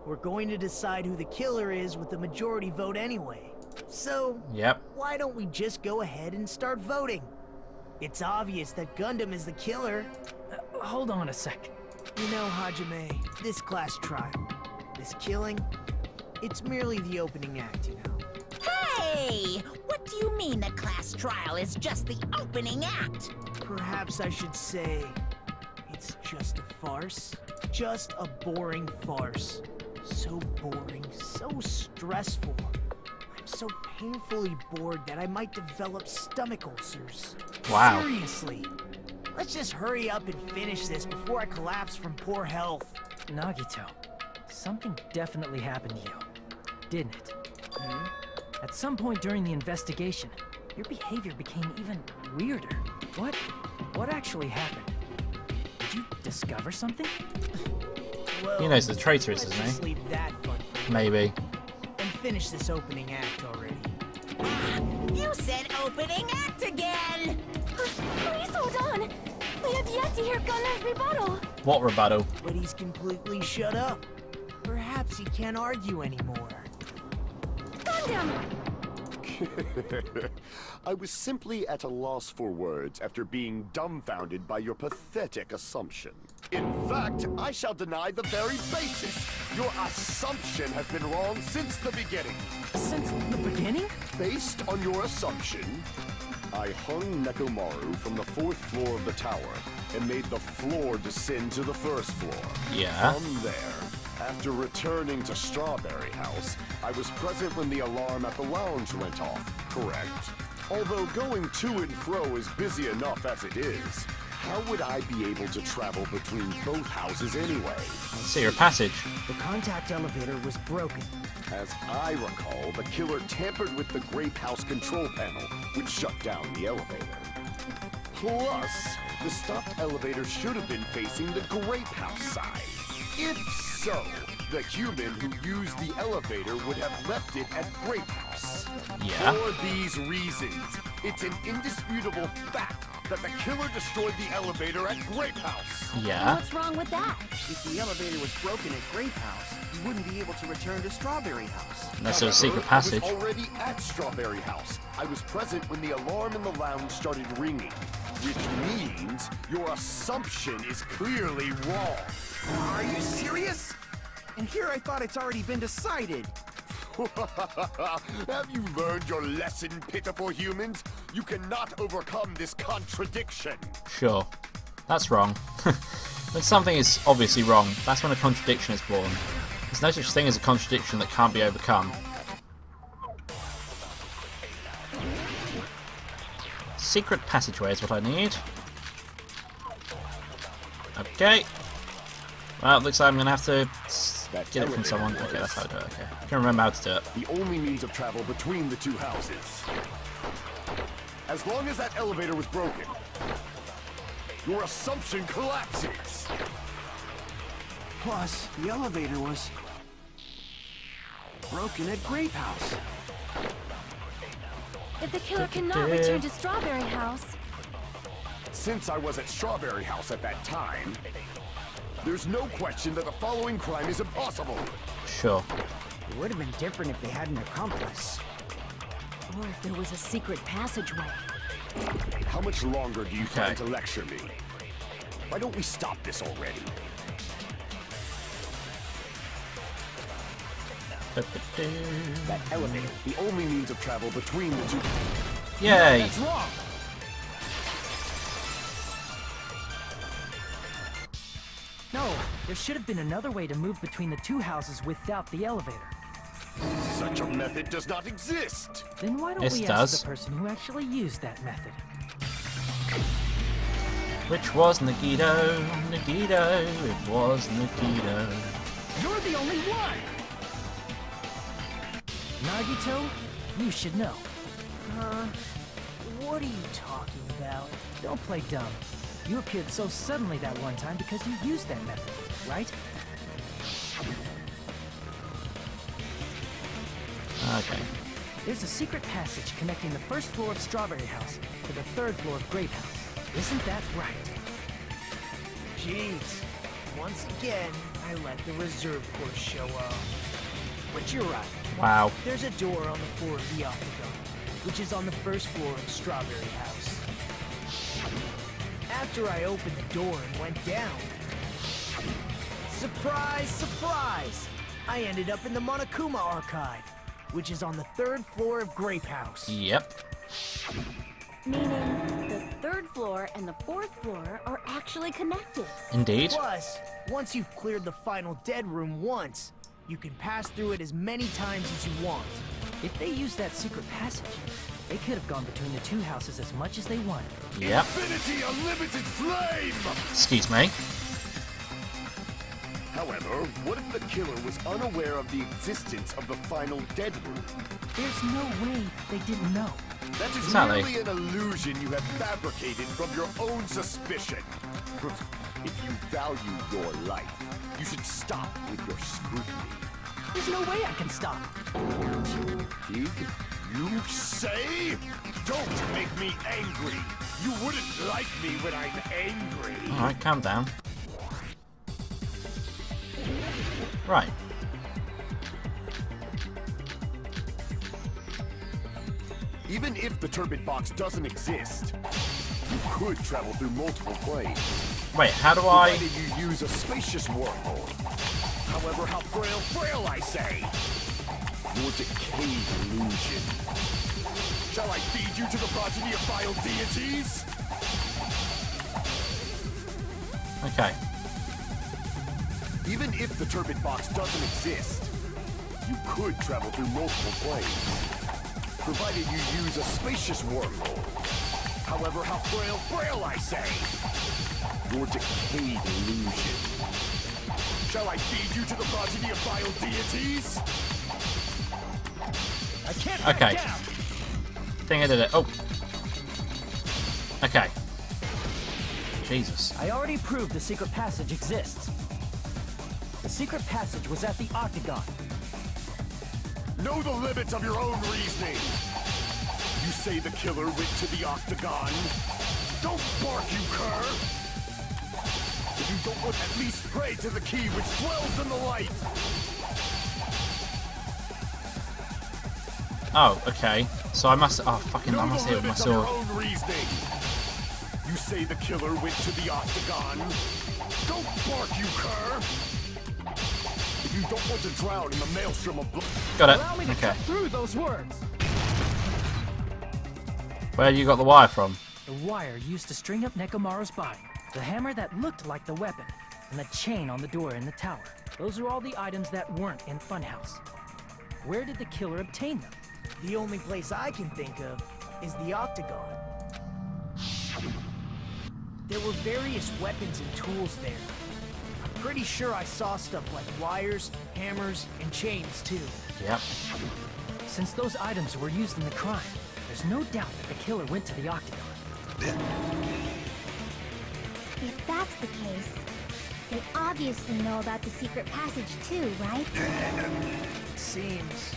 We're going to decide who the killer is with the majority vote anyway. So, Yep. why don't we just go ahead and start voting? It's obvious that Gundam is the killer. Hold on a sec. You know, Hajime, this class trial, this killing, it's merely the opening act, you know. Hey! What do you mean the class trial is just the opening act? Perhaps I should say, it's just a farce. Just a boring farce. So boring, so stressful. I'm so painfully bored that I might develop stomach ulcers. Wow. Seriously. Let's just hurry up and finish this before I collapse from poor health. Nagito, something definitely happened to you, didn't it? At some point during the investigation, your behavior became even weirder. What actually happened? Did you discover something? Well, He knows the traitor is, let's isn't just he? leave that fun for Maybe. and finish this opening act already. You said opening act again! Please hold on! We have yet to hear Gundam's rebuttal! What rebuttal? But he's completely shut up. Perhaps he can't argue anymore. Gundam! I was simply at a loss for words after being dumbfounded by your pathetic assumption. In fact, I shall deny the very basis. Your assumption has been wrong since the beginning. Since the beginning? Based on your assumption, I hung Nekomaru from the 4th floor of the tower and made the floor descend to the 1st floor. Yeah. From there, after returning to Strawberry House, I was present when the alarm at the lounge went off, correct? Although going to and fro is busy enough as it is, how would I be able to travel between both houses anyway? Secret passage. The contact elevator was broken. As I recall, the killer tampered with the Grape House control panel, which shut down the elevator. Plus, the stopped elevator should have been facing the Grape House side. If so, the human who used the elevator would have left it at Grape House. Yeah. For these reasons, it's an indisputable fact that the killer destroyed the elevator at Grape House. Yeah. What's wrong with that? If the elevator was broken at Grape House, you wouldn't be able to return to Strawberry House. Unless it was However, secret passage. I was already at Strawberry House. I was present when the alarm in the lounge started ringing, which means your assumption is clearly wrong. Are you serious? And here I thought it's already been decided. Have you learned your lesson, pitiful humans? You cannot overcome this contradiction. Sure. That's wrong. When something is obviously wrong, that's when a contradiction is born. There's no such thing as a contradiction that can't be overcome. Secret passageway is what I need. Okay. Well, it looks like I'm going to have to get it from someone. Okay, that's how I do it. Okay. I can remember how to do it. The only means of travel between the two houses. As long as that elevator was broken, your assumption collapses. Plus, the elevator was broken at Grape House. If the killer cannot return to Strawberry House, Since I was at Strawberry House at that time, there's no question that the following crime is impossible. Sure. It would have been different if they had an accomplice. or if there was a secret passageway. How much longer do you plan to lecture me? Why don't we stop this already? That elevator, the only means of travel between the two. Yay! That's wrong! No, there should have been another way to move between the two houses without the elevator. Such a method does not exist. Then why don't Yes, we it ask does. the person who actually used that method? Which was Nagito, Nagito, it was Nagito. You're the only one! Nagito, you should know. What are you talking about? Don't play dumb. You appeared so suddenly that one time because you used that method, right? Okay. There's a secret passage connecting the first floor of Strawberry House to the third floor of Grape House. Isn't that right? Jeez. Once again, I let the reserve course show up. But you're right. Wow. There's a door on the floor of the Octagon, which is on the first floor of Strawberry House. After I opened the door and went down, surprise, surprise! I ended up in the Monokuma Archive, which is on the third floor of Grape House. Yep. Meaning, the third floor and the fourth floor are actually connected. Indeed. Plus, once you've cleared the final dead room once, you can pass through it as many times as you want. If they used that secret passage, they could have gone between the two houses as much as they wanted. Yep. Infinity Unlimited Flame! Excuse me. However, what if the killer was unaware of the existence of the final dead room? There's no way they didn't know. That is Exactly. merely an illusion you have fabricated from your own suspicion. If you value your life, you should stop with your scrutiny. There's no way I can stop. Pig? You say? Don't make me angry. You wouldn't like me when I'm angry. Alright, calm down. Right. Even if the turbid box doesn't exist, you could travel through multiple planes. Wait, how do I... Provided you use a spacious wormhole. However, how frail I say. Your decayed illusion. Shall I feed you to the progeny of vile deities? Okay. Even if the turbid box doesn't exist, you could travel through multiple planes. Provided you use a spacious wormhole. However, how frail I say. Your decayed illusion. Shall I feed you to the progeny of vile deities? I can't Okay. back down. I think I did it. Oh. Okay. Jesus. I already proved the secret passage exists. The secret passage was at the Octagon. Know the limits of your own reasoning. You say the killer went to the Octagon. Don't bark, you cur! If you don't want, at least pray to the key which dwells in the light. Oh, okay. So I must... Oh, fucking... I Know must the hit it with my limits of your sword. own reasoning. You say the killer went to the Octagon. Don't bark, you cur! If you don't want to drown in the maelstrom of blood. Got Allow me it. to Okay. cut through those words. Where you got the wire from? The wire used to string up Nekomaru's body, the hammer that looked like the weapon, and the chain on the door in the tower. Those are all the items that weren't in Funhouse. Where did the killer obtain them? The only place I can think of is the Octagon. There were various weapons and tools there. I'm pretty sure I saw stuff like wires, hammers, and chains too. Yep. Since those items were used in the crime, there's no doubt that the killer went to the Octagon. If that's the case, they obviously know about the secret passage too, right? Seems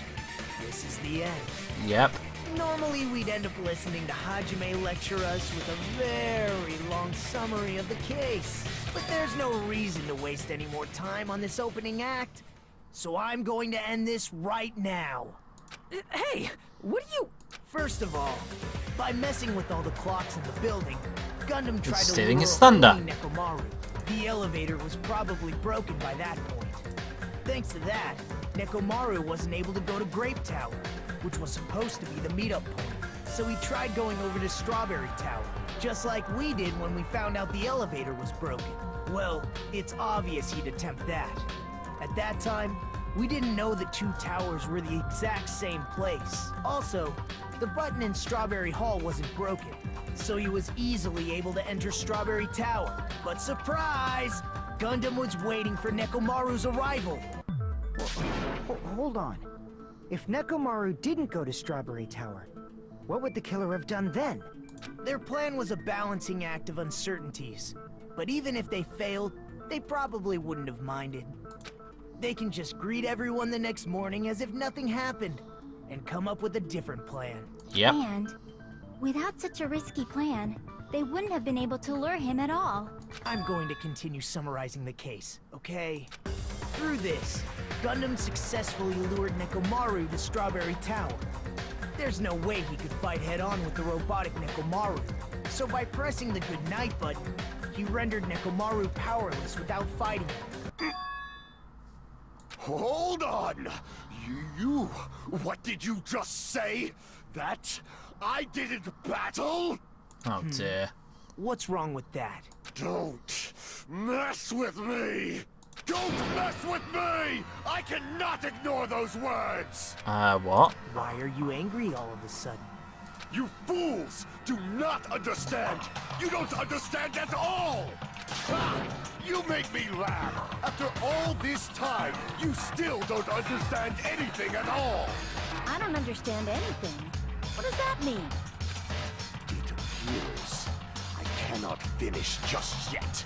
this is the end. Yep. Normally we'd end up listening to Hajime lecture us with a very long summary of the case. But there's no reason to waste any more time on this opening act. So I'm going to end this right now. Hey, what are you... First of all, by messing with all the clocks in the building, Gundam tried to stealing lure his thunder. only Nekomaru. The elevator was probably broken by that point. Thanks to that, Nekomaru wasn't able to go to Grape Tower, which was supposed to be the meetup point. So he tried going over to Strawberry Tower, just like we did when we found out the elevator was broken. Well, it's obvious he'd attempt that. At that time, we didn't know the two towers were the exact same place. Also, the button in Strawberry Hall wasn't broken, so he was easily able to enter Strawberry Tower. But surprise! Gundam was waiting for Nekomaru's arrival. Hold on. If Nekomaru didn't go to Strawberry Tower, what would the killer have done then? Their plan was a balancing act of uncertainties. But even if they failed, they probably wouldn't have minded. They can just greet everyone the next morning as if nothing happened, and come up with a different plan. Yep. And without such a risky plan, they wouldn't have been able to lure him at all. I'm going to continue summarizing the case, okay? Through this, Gundam successfully lured Nekomaru to Strawberry Tower. There's no way he could fight head-on with the robotic Nekomaru, so by pressing the goodnight button, he rendered Nekomaru powerless without fighting him. Hold on! You... What did you just say? That I didn't battle? Oh dear. What's wrong with that? Don't mess with me! Don't mess with me! I cannot ignore those words! What? Why are you angry all of a sudden? You fools do not understand! You don't understand at all! Ha! You make me laugh! After all this time, you still don't understand anything at all! I don't understand anything. What does that mean? It appears I cannot finish just yet.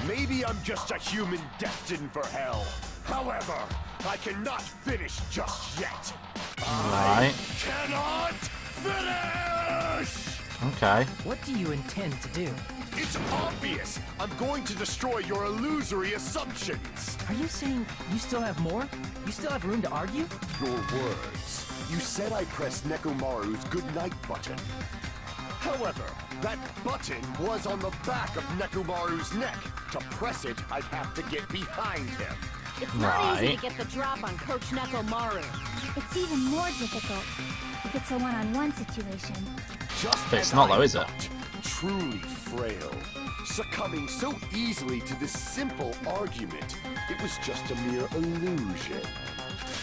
Maybe I'm just a human destined for hell. However, I cannot finish just yet. Right. I cannot finish! Okay. What do you intend to do? It's obvious! I'm going to destroy your illusory assumptions! Are you saying you still have more? You still have room to argue? Your words. You said I pressed Nekomaru's goodnight button. However, that button was on the back of Nekomaru's neck. To press it, I'd have to get behind him. It's not easy Right. to get the drop on Coach Nekomaru. It's even more difficult if it's a one-on-one situation. Just But it's as not I though, is it? thought, truly frail. Succumbing so easily to this simple argument, it was just a mere illusion.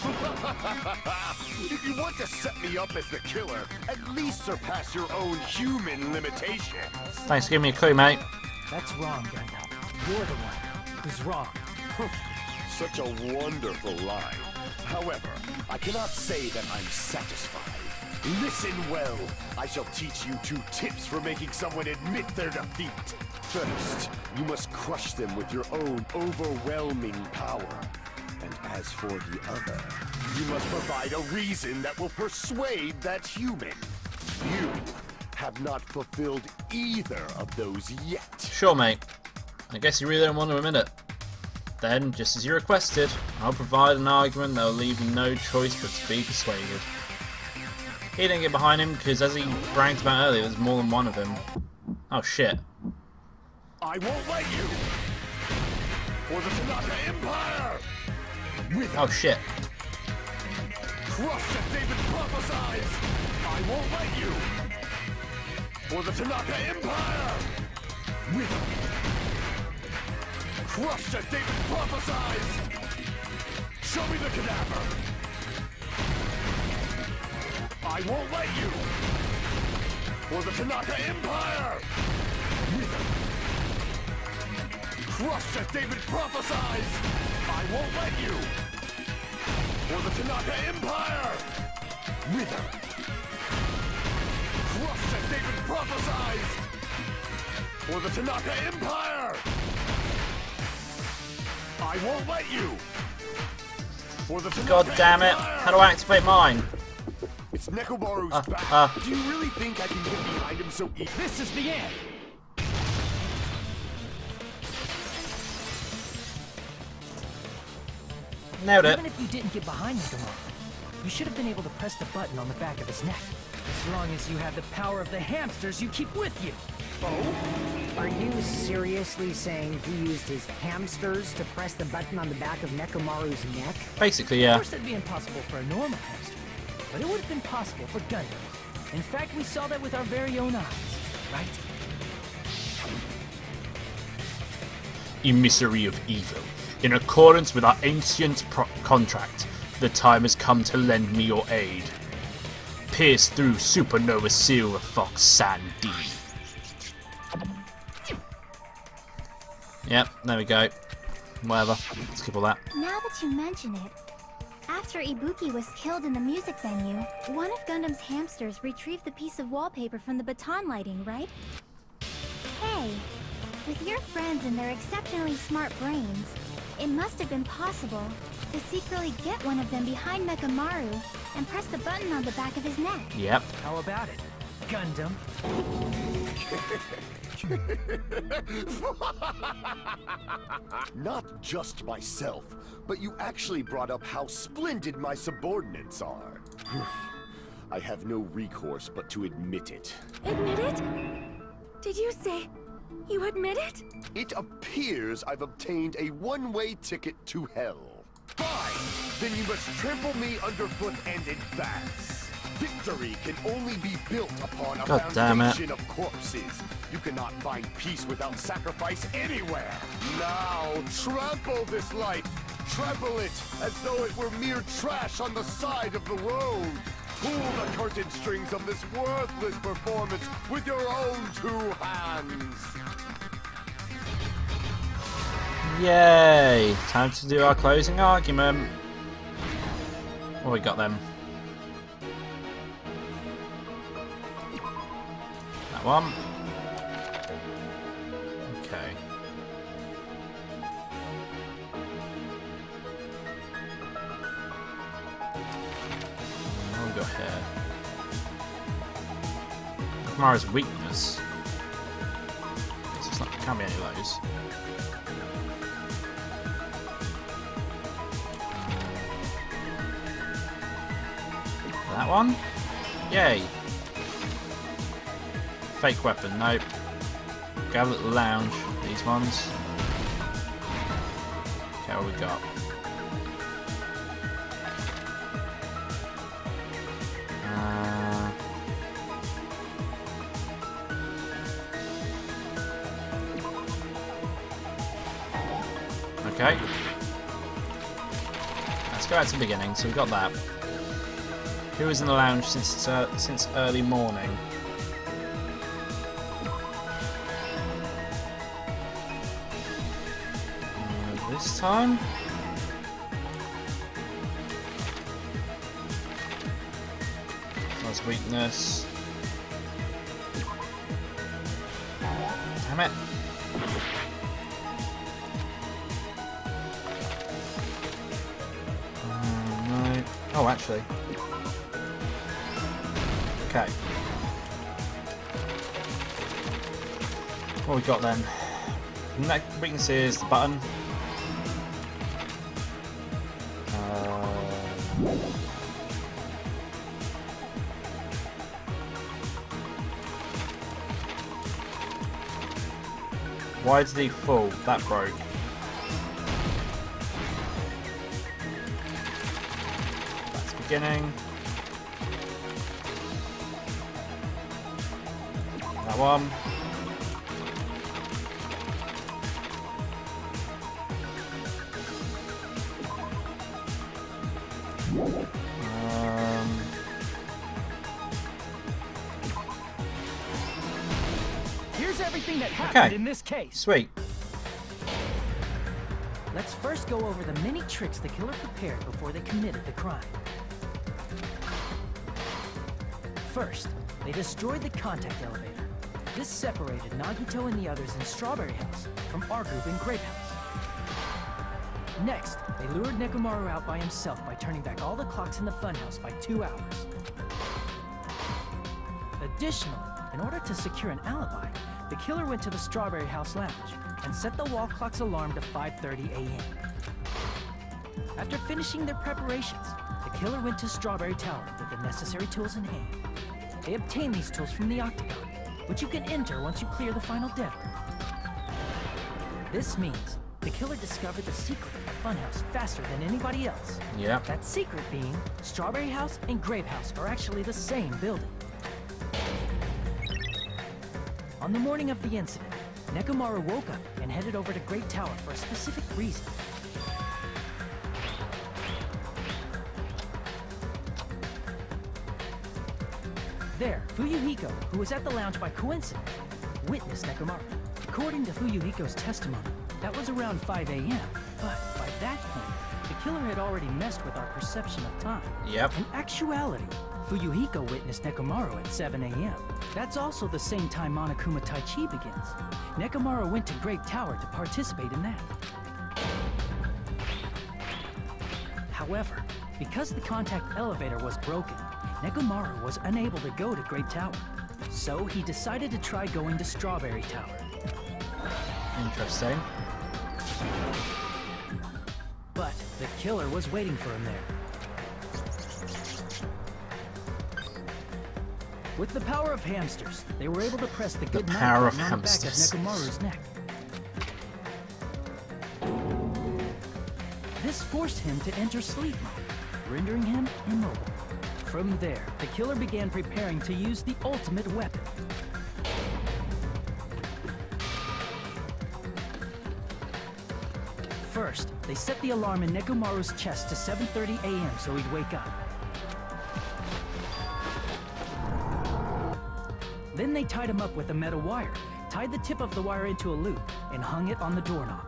If you want to set me up as the killer, at least surpass your own human limitations. Thanks for giving me a clue, mate. That's wrong, Gundam. You're the one who's wrong. Such a wonderful line. However, I cannot say that I'm satisfied. Listen well. I shall teach you 2 tips for making someone admit their defeat. First, you must crush them with your own overwhelming power. And as for the other, you must provide a reason that will persuade that human. You have not fulfilled either of those yet. Sure, mate. I guess you really don't want to admit it. Then, just as you requested, I'll provide an argument that will leave you no choice but to be persuaded. He didn't get behind him because, as he bragged about earlier, there's more than one of him. Oh shit. I won't let you! For the Tanaka Empire! With Oh shit. Crush as David prophesies! I won't let you! For the Tanaka Empire! With Crush as David prophesies! Show me the cadaver! I won't let you! For the Tanaka Empire! With Crush as David prophesies! I won't let you! For the Tanaka Empire! Wither! Crush as David prophesies! For the Tanaka Empire! I won't let you! For the Tanaka God damn it. Empire! How do I activate mine? It's Nekomaru's back. Do you really think I can get behind him so easily? This is the end! Nailed it. Even if you didn't get behind Nekomaru, you should have been able to press the button on the back of his neck. As long as you had the power of the hamsters you keep with you. Oh? Are you seriously saying he used his hamsters to press the button on the back of Nekomaru's neck? Basically, Of yeah. course that'd be impossible for a normal hamster, but it would have been possible for Gundams. In fact, we saw that with our very own eyes, right? Emissary of evil. In accordance with our ancient contract, the time has come to lend me your aid. Pierce through supernova silver fox Sandy. Yep, there we go. Whatever. Skip all that. Now that you mention it, after Ibuki was killed in the music venue, one of Gundam's hamsters retrieved the piece of wallpaper from the baton lighting, right? Hey, with your friends and their exceptionally smart brains, it must have been possible to secretly get one of them behind Mechamaru and press the button on the back of his neck. Yep. How about it, Gundam? Not just myself, but you actually brought up how splendid my subordinates are. I have no recourse but to admit it. Admit it? Did you say you admit it? It appears I've obtained a one-way ticket to hell. Fine! Then you must trample me underfoot and advance. Victory can only be built upon a God damn it. foundation of corpses. You cannot find peace without sacrifice anywhere. Now, trample this life. Trample it as though it were mere trash on the side of the road. Pull the curtain strings of this worthless performance with your own two hands. Yay! Time to do our closing argument. What we got then? That one. Okay. What we got here? Mara's weakness. It's not, can't be any of those. That one? Yay! Fake weapon, nope. Gallet Lounge, these ones. Okay, what we got? Okay. Let's go back to the beginning, so we got that. Who was in the lounge since early morning? This time? That's weakness. Damn it. No. Oh, actually. Okay. What we got then? Next weakness is the button. Why did he fall? That broke. Back to beginning. That one. Here's everything that happened in this case. Sweet. Let's first go over the many tricks the killer prepared before they committed the crime. First, they destroyed the contact elevator. This separated Nagito and the others in Strawberry House from our group in Grape House. Next, they lured Nekomaru out by himself by turning back all the clocks in the funhouse by 2 hours. Additionally, in order to secure an alibi, the killer went to the Strawberry House lounge and set the wall clock's alarm to 5:30 a.m. After finishing their preparations, the killer went to Strawberry Tower with the necessary tools in hand. They obtained these tools from the Octagon which you can enter once you clear the final dead room. This means the killer discovered the secret of the funhouse faster than anybody else. Yeah. That secret being, Strawberry House and Grape House are actually the same building. On the morning of the incident, Nekomaru woke up and headed over to Great Tower for a specific reason. There, Fuyuhiko, who was at the lounge by coincidence, witnessed Nekomaru. According to Fuyuhiko's testimony, that was around 5 a.m., but by that point, the killer had already messed with our perception of time. Yep. In actuality, Fuyuhiko witnessed Nekomaru at 7 a.m. That's also the same time Monokuma Tai Chi begins. Nekomaru went to Great Tower to participate in that. However, because the contact elevator was broken, Nekomaru was unable to go to Great Tower. So he decided to try going to Strawberry Tower. Interesting. But the killer was waiting for him there. With the power of hamsters, they were able to press the good power of knife on the back of hamsters. Nekomaru's neck. This forced him to enter sleep mode, rendering him immobile. From there, the killer began preparing to use the ultimate weapon. First, they set the alarm in Nekomaru's chest to 7:30 a.m. so he'd wake up. Then they tied him up with a metal wire, tied the tip of the wire into a loop, and hung it on the doorknob.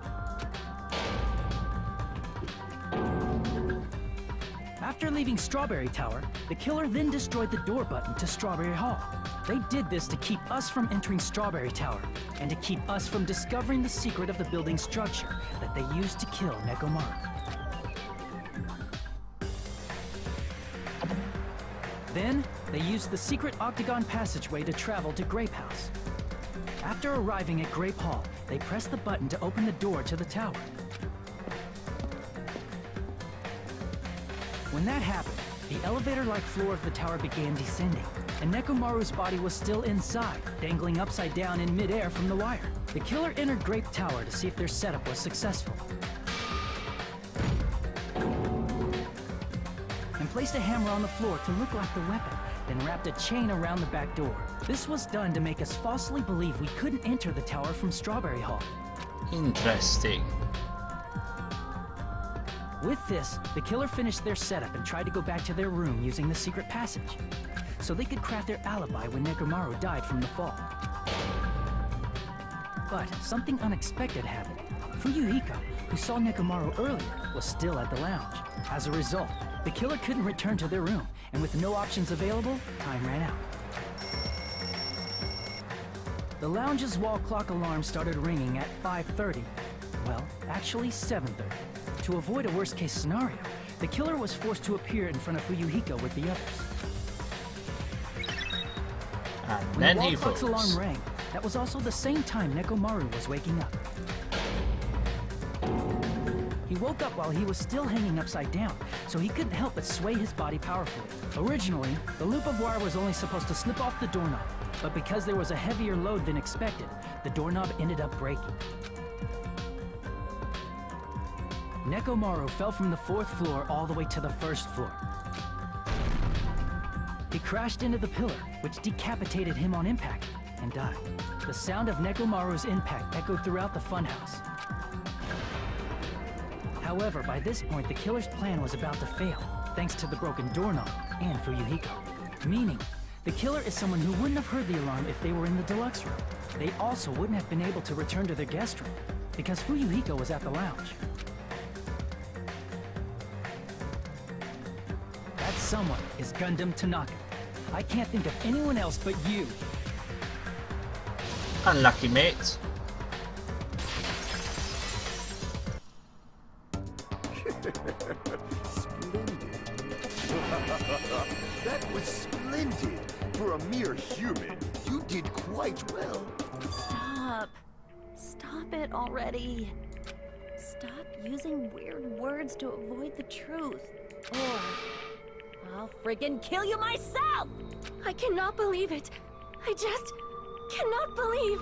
After leaving Strawberry Tower, the killer then destroyed the door button to Strawberry Hall. They did this to keep us from entering Strawberry Tower, and to keep us from discovering the secret of the building's structure that they used to kill Nekomaru. Then, they used the secret octagon passageway to travel to Grape House. After arriving at Grape Hall, they pressed the button to open the door to the tower. When that happened, the elevator-like floor of the tower began descending, and Nekomaru's body was still inside, dangling upside down in midair from the wire. The killer entered Grape Tower to see if their setup was successful, and placed a hammer on the floor to look like the weapon, then wrapped a chain around the back door. This was done to make us falsely believe we couldn't enter the tower from Strawberry Hall. Interesting. With this, the killer finished their setup and tried to go back to their room using the secret passage, so they could craft their alibi when Nekomaru died from the fall. But something unexpected happened. Fuyuhiko, who saw Nekomaru earlier, was still at the lounge. As a result, the killer couldn't return to their room, and with no options available, time ran out. The lounge's wall clock alarm started ringing at 5:30. Well, actually 7:30. To avoid a worst-case scenario, the killer was forced to appear in front of Fuyuhiko with the others. And When then the he wall clock's falls. alarm rang, that was also the same time Nekomaru was waking up. He woke up while he was still hanging upside down, so he couldn't help but sway his body powerfully. Originally, the loop of wire was only supposed to slip off the doorknob, but because there was a heavier load than expected, the doorknob ended up breaking. Nekomaru fell from the 4th floor all the way to the 1st floor. He crashed into the pillar, which decapitated him on impact, and died. The sound of Nekomaru's impact echoed throughout the funhouse. However, by this point, the killer's plan was about to fail, thanks to the broken doorknob and Fuyuhiko. Meaning, the killer is someone who wouldn't have heard the alarm if they were in the deluxe room. They also wouldn't have been able to return to their guest room, because Fuyuhiko was at the lounge. That someone is Gundam Tanaka. I can't think of anyone else but you. Unlucky, mate. Splendid. That was splendid. For a mere human, you did quite well. Stop. Stop it already. Stop using weird words to avoid the truth. Or I'll friggin' kill you myself! I cannot believe it. I just cannot believe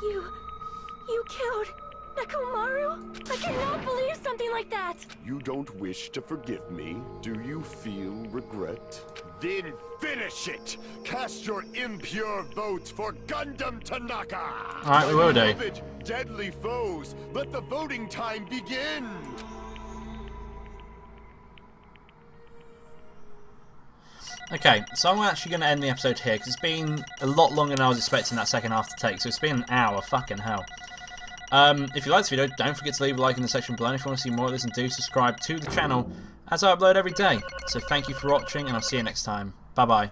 you killed Nekomaru. I cannot believe something like that. You don't wish to forgive me? Do you feel regret? Then finish it! Cast your impure votes for Gundam Tanaka! Alright, we will do. Beloved, deadly foes, let the voting time begin! Okay, so I'm actually going to end the episode here, because it's been a lot longer than I was expecting that second half to take, so it's been an hour, fucking hell. If you like this video, don't forget to leave a like in the section below, and if you want to see more of this, and do subscribe to the channel, as I upload every day. So thank you for watching, and I'll see you next time. Bye bye.